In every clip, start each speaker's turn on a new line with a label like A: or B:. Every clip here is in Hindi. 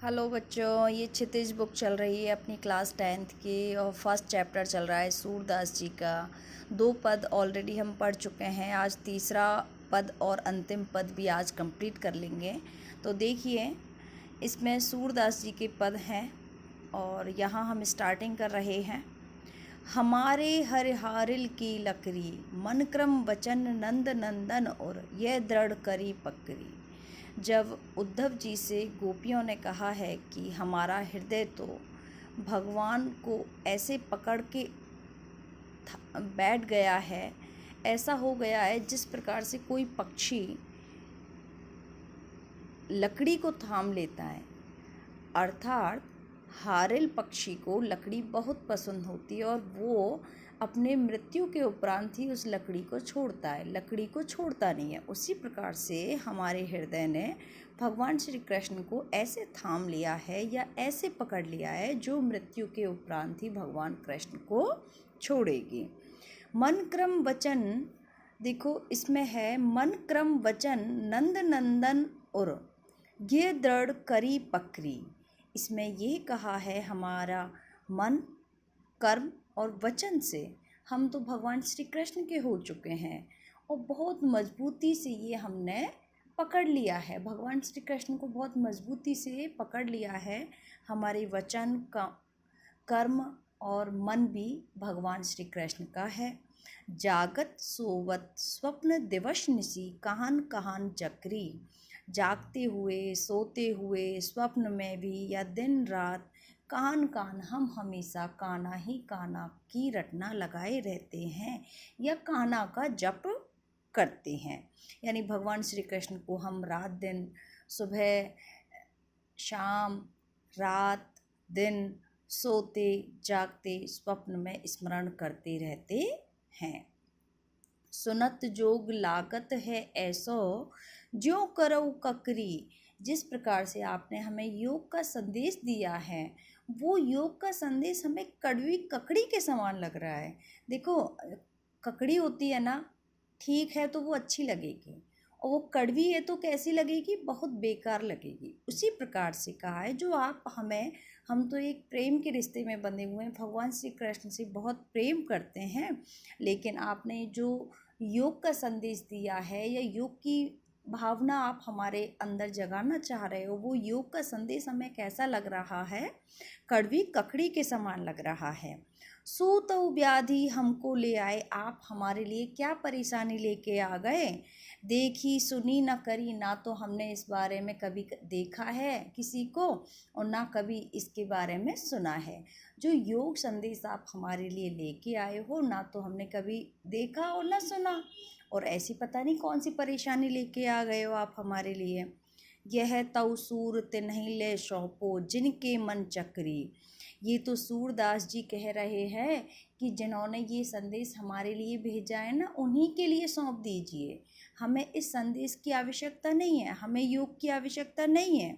A: हेलो बच्चों, ये क्षितिज बुक चल रही है अपनी क्लास 10th की और फर्स्ट चैप्टर चल रहा है सूरदास जी का। 2 पद ऑलरेडी हम पढ़ चुके हैं। आज तीसरा पद और अंतिम पद भी आज कंप्लीट कर लेंगे। तो देखिए, इसमें सूरदास जी के पद हैं और यहाँ हम स्टार्टिंग कर रहे हैं। हमारे हरिहारिल की लकड़ी, मन क्रम वचन नंद नंदन और यह दृढ़ करी पकड़ी। जब उद्धव जी से गोपियों ने कहा है कि हमारा हृदय तो भगवान को ऐसे पकड़ के बैठ गया है, ऐसा हो गया है जिस प्रकार से कोई पक्षी लकड़ी को थाम लेता है। अर्थात हारिल पक्षी को लकड़ी बहुत पसंद होती है और वो अपने मृत्यु के उपरांत ही उस लकड़ी को छोड़ता है, लकड़ी को छोड़ता नहीं है। उसी प्रकार से हमारे हृदय ने भगवान श्री कृष्ण को ऐसे थाम लिया है या ऐसे पकड़ लिया है जो मृत्यु के उपरांत ही भगवान कृष्ण को छोड़ेगी। मन क्रम वचन, देखो इसमें है मन क्रम वचन नंद नंदन और ये दृढ़ करी पकड़ी। इसमें ये कहा है हमारा मन, कर्म और वचन से हम तो भगवान श्री कृष्ण के हो चुके हैं और बहुत मजबूती से ये हमने पकड़ लिया है। भगवान श्री कृष्ण को बहुत मजबूती से पकड़ लिया है। हमारे वचन का, कर्म और मन भी भगवान श्री कृष्ण का है। जागत सोवत स्वप्न दिवस निशी कहान कहान चक्री। जागते हुए, सोते हुए, स्वप्न में भी या दिन रात, कान कान हम हमेशा कान्हा ही कान्हा की रटना लगाए रहते हैं या कान्हा का जप करते हैं। यानी भगवान श्री कृष्ण को हम रात दिन, सुबह शाम, रात दिन, सोते जागते स्वप्न में स्मरण करते रहते हैं। सुनत जोग लागत है ऐसो ज्यों करो ककरी। जिस प्रकार से आपने हमें योग का संदेश दिया है, वो योग का संदेश हमें कड़वी ककड़ी के समान लग रहा है। देखो, ककड़ी होती है ना, ठीक है तो वो अच्छी लगेगी, और वो कड़वी है तो कैसी लगेगी, बहुत बेकार लगेगी। उसी प्रकार से कहा है जो आप हमें, हम तो एक प्रेम के रिश्ते में बंधे हुए हैं, भगवान श्री कृष्ण से बहुत प्रेम करते हैं, लेकिन आपने जो योग का संदेश दिया है या योग की भावना आप हमारे अंदर जगाना चाह रहे हो, वो योग का संदेश हमें कैसा लग रहा है, कड़वी ककड़ी के समान लग रहा है। सो तो व्याधि हमको ले आए, आप हमारे लिए क्या परेशानी लेके आ गए। देखी सुनी न करी, ना तो हमने इस बारे में कभी देखा है किसी को और ना कभी इसके बारे में सुना है। जो योग संदेश आप हमारे लिए लेके आए हो, ना तो हमने कभी देखा और ना सुना, और ऐसी पता नहीं कौन सी परेशानी लेके आ गए हो आप हमारे लिए। यह तऊ सूर तिन्हीं ले सौंपो जिनके मन चक्री। ये तो सूरदास जी कह रहे हैं कि जिन्होंने ये संदेश हमारे लिए भेजा है ना, उन्हीं के लिए सौंप दीजिए। हमें इस संदेश की आवश्यकता नहीं है, हमें योग की आवश्यकता नहीं है।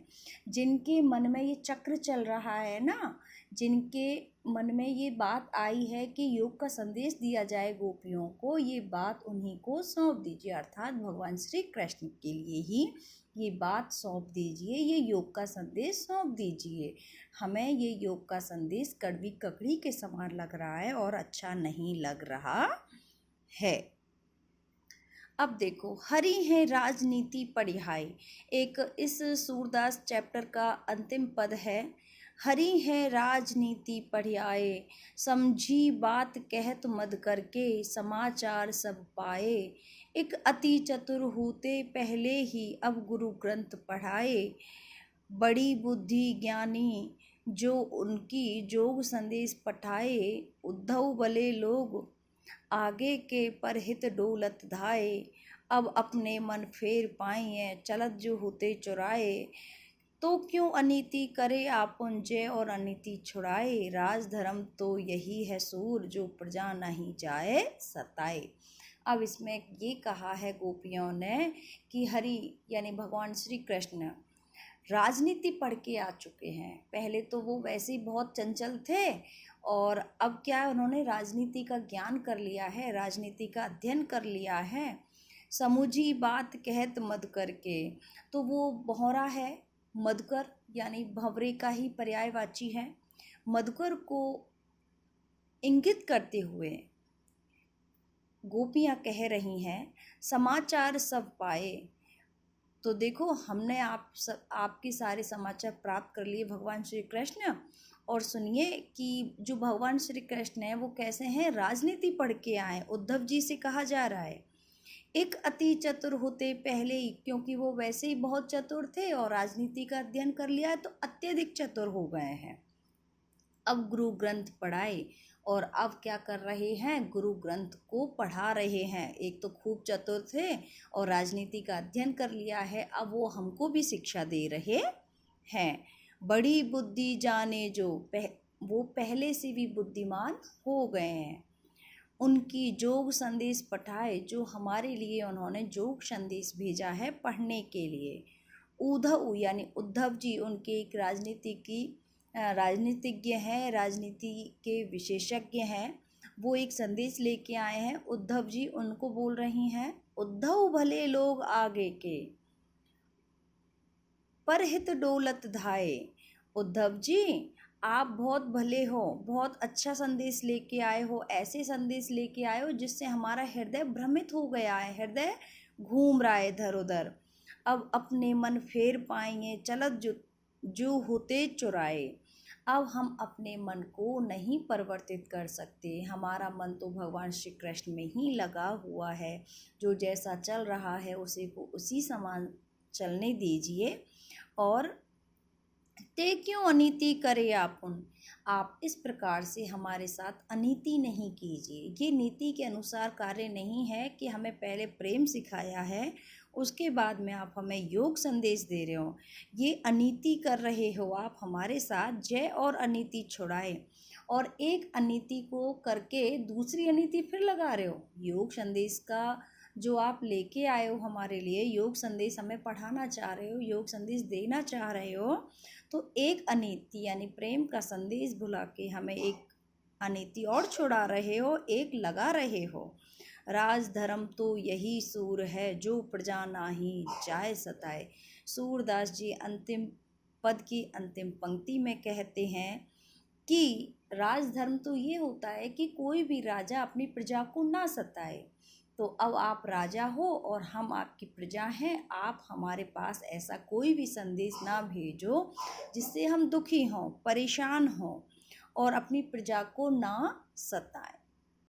A: जिनके मन में ये चक्र चल रहा है ना, जिनके मन में ये बात आई है कि योग का संदेश दिया जाए गोपियों को, ये बात उन्हीं को सौंप दीजिए। अर्थात भगवान श्री कृष्ण के लिए ही ये बात सौंप दीजिए, ये योग का संदेश सौंप दीजिए। हमें ये योग का संदेश कड़वी ककड़ी के समान लग रहा है और अच्छा नहीं लग रहा है। अब देखो, हरि है राजनीति पढ़ियाई, एक इस सूरदास चैप्टर का अंतिम पद है। हरि है राजनीति पढ़ियाए, समझी बात कहत मद करके, समाचार सब पाए। एक अति चतुर होते पहले ही अब गुरु ग्रंथ पढ़ाए। बड़ी बुद्धि ज्ञानी जो उनकी जोग संदेश पठाए। उद्धव भले लोग आगे के परहित डोलत धाए। अब अपने मन फेर पाए चलत जो होते चुराए। तो क्यों अनीति करे आपुन जय और अनीति छुड़ाए। राज धर्म तो यही है सूर जो प्रजा नहीं जाए सताए। अब इसमें ये कहा है गोपियों ने कि हरि यानी भगवान श्री कृष्ण राजनीति पढ़ के आ चुके हैं। पहले तो वो वैसे ही बहुत चंचल थे और अब क्या है, उन्होंने राजनीति का ज्ञान कर लिया है, राजनीति का अध्ययन कर लिया है। समझी बात कहत मद करके, तो वो बहरा है, मधुकर यानी भंवरे का ही पर्यायवाची है। मधुकर को इंगित करते हुए गोपियाँ कह रही हैं, समाचार सब पाए। तो देखो, हमने आपके सारे समाचार प्राप्त कर लिए भगवान श्री कृष्ण। और सुनिए कि जो भगवान श्री कृष्ण हैं वो कैसे हैं, राजनीति पढ़ के आए। उद्धव जी से कहा जा रहा है, एक अति चतुर होते पहले ही, क्योंकि वो वैसे ही बहुत चतुर थे और राजनीति का अध्ययन कर लिया है तो अत्यधिक चतुर हो गए हैं। अब गुरु ग्रंथ पढ़ाए और अब क्या कर रहे हैं, गुरु ग्रंथ को पढ़ा रहे हैं। एक तो खूब चतुर थे और राजनीति का अध्ययन कर लिया है, अब वो हमको भी शिक्षा दे रहे हैं। बड़ी बुद्धि जाने जो वो पहले से भी बुद्धिमान हो गए हैं। उनकी जोग संदेश पठाए, जो हमारे लिए उन्होंने जोग संदेश भेजा है पढ़ने के लिए। उद्धव यानी उद्धव जी उनके एक राजनीतिज्ञ हैं, राजनीति के विशेषज्ञ हैं। वो एक संदेश लेके आए हैं। उद्धव जी उनको बोल रही हैं, उद्धव भले लोग आगे के, परहित डोलत धाये। उद्धव जी आप बहुत भले हो, बहुत अच्छा संदेश लेके आए हो, ऐसे संदेश लेके आए हो जिससे हमारा हृदय भ्रमित हो गया है, हृदय घूम रहा है इधर उधर। अब अपने मन फेर पाएंगे, चलत जो होते चुराए। अब हम अपने मन को नहीं परिवर्तित कर सकते, हमारा मन तो भगवान श्री कृष्ण में ही लगा हुआ है। जो जैसा चल रहा है उसे को उसी समान चलने दीजिए। और ते क्यों अनीति करे आपुन, आप इस प्रकार से हमारे साथ अनीति नहीं कीजिए। ये नीति के अनुसार कार्य नहीं है कि हमें पहले प्रेम सिखाया है उसके बाद में आप हमें योग संदेश दे रहे हो। ये अनीति कर रहे हो आप हमारे साथ। जय और अनीति छुड़ाए और एक अनीति को करके दूसरी अनीति फिर लगा रहे हो। योग संदेश का जो आप लेके आए हो हमारे लिए, योग संदेश हमें पढ़ाना चाह रहे हो, योग संदेश देना चाह रहे हो, तो एक अनीति यानी प्रेम का संदेश भुला के हमें एक अनीति और छुड़ा रहे हो, एक लगा रहे हो। राज धर्म तो यही सूर है, जो प्रजा नाही जाय सताए। सूरदास जी अंतिम पद की अंतिम पंक्ति में कहते हैं कि राजधर्म तो ये होता है कि कोई भी राजा अपनी प्रजा को ना सताए। तो अब आप राजा हो और हम आपकी प्रजा हैं, आप हमारे पास ऐसा कोई भी संदेश ना भेजो जिससे हम दुखी हों, परेशान हों और अपनी प्रजा को ना सताएं।